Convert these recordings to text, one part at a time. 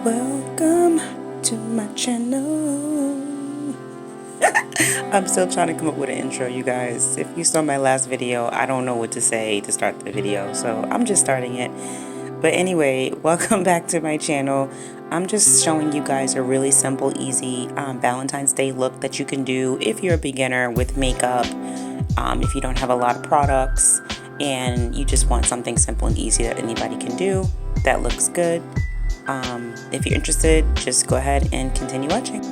Welcome to my channel. I'm still trying to come up with an intro, you guys. If you saw my last video, I don't know what to say to start the video, so I'm just starting it. But anyway, welcome back to my channel. I'm just showing you guys a really simple, easy Valentine's Day look that you can do if you're a beginner with makeup, if you don't have a lot of products, and you just want something simple and easy that anybody can do that looks good. If you're interested, just go ahead and continue watching.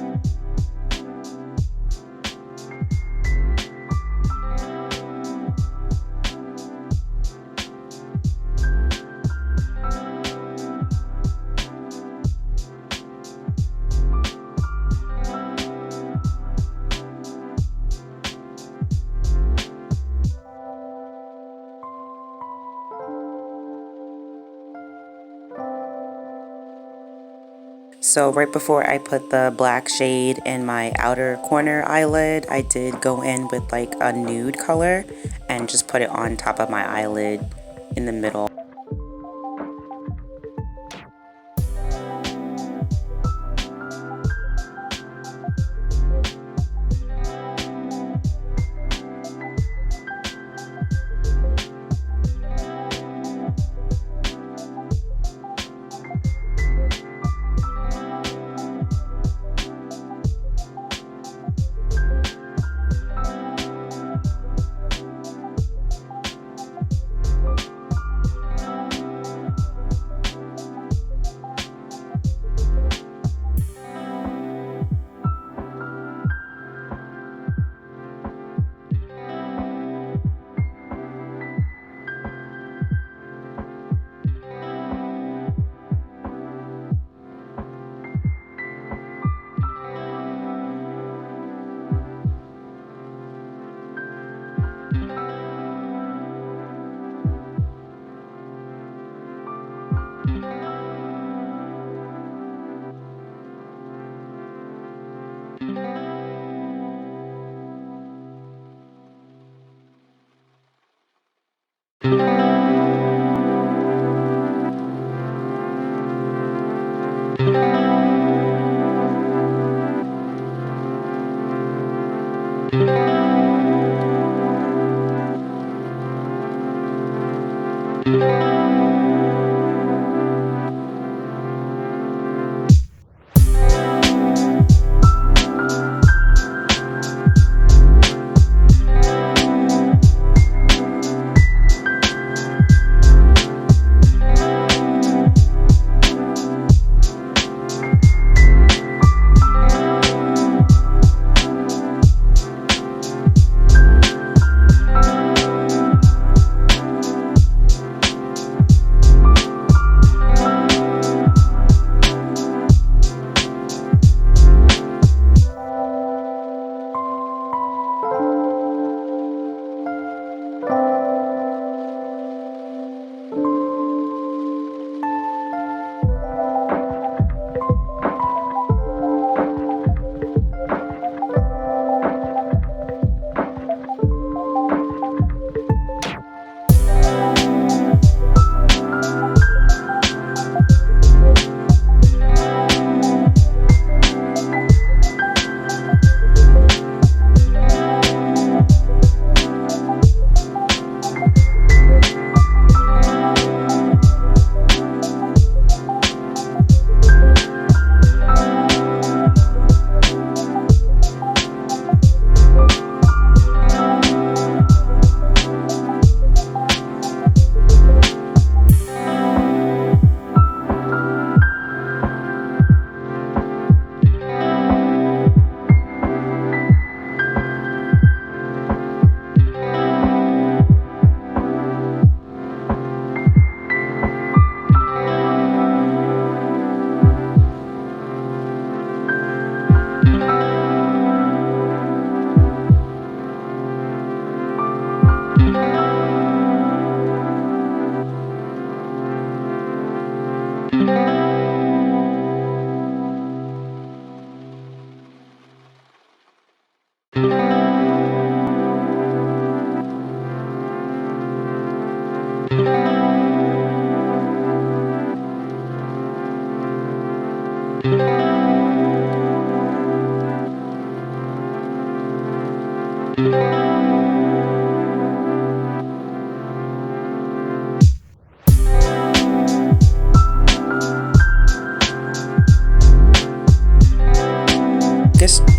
So right before I put the black shade in my outer corner eyelid, I did go in with like a nude color and just put it on top of my eyelid in the middle.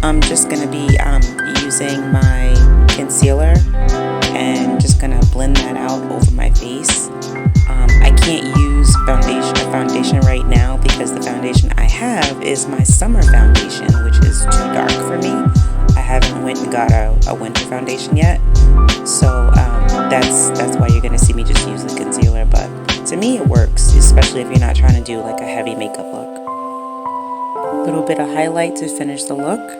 I'm just going to be using my concealer and just going to blend that out over my face. I can't use foundation right now because the foundation I have is my summer foundation, which is too dark for me. I haven't went and got a winter foundation yet, so that's why you're going to see me just use the concealer. But to me it works, especially if you're not trying to do like a heavy makeup look. A little bit of highlight to finish the look.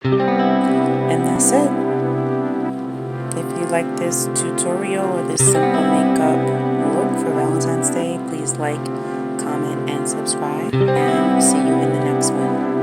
And that's it. If you like this tutorial or this simple makeup look for Valentine's Day, please like, comment, and subscribe. And we'll see you in the next one.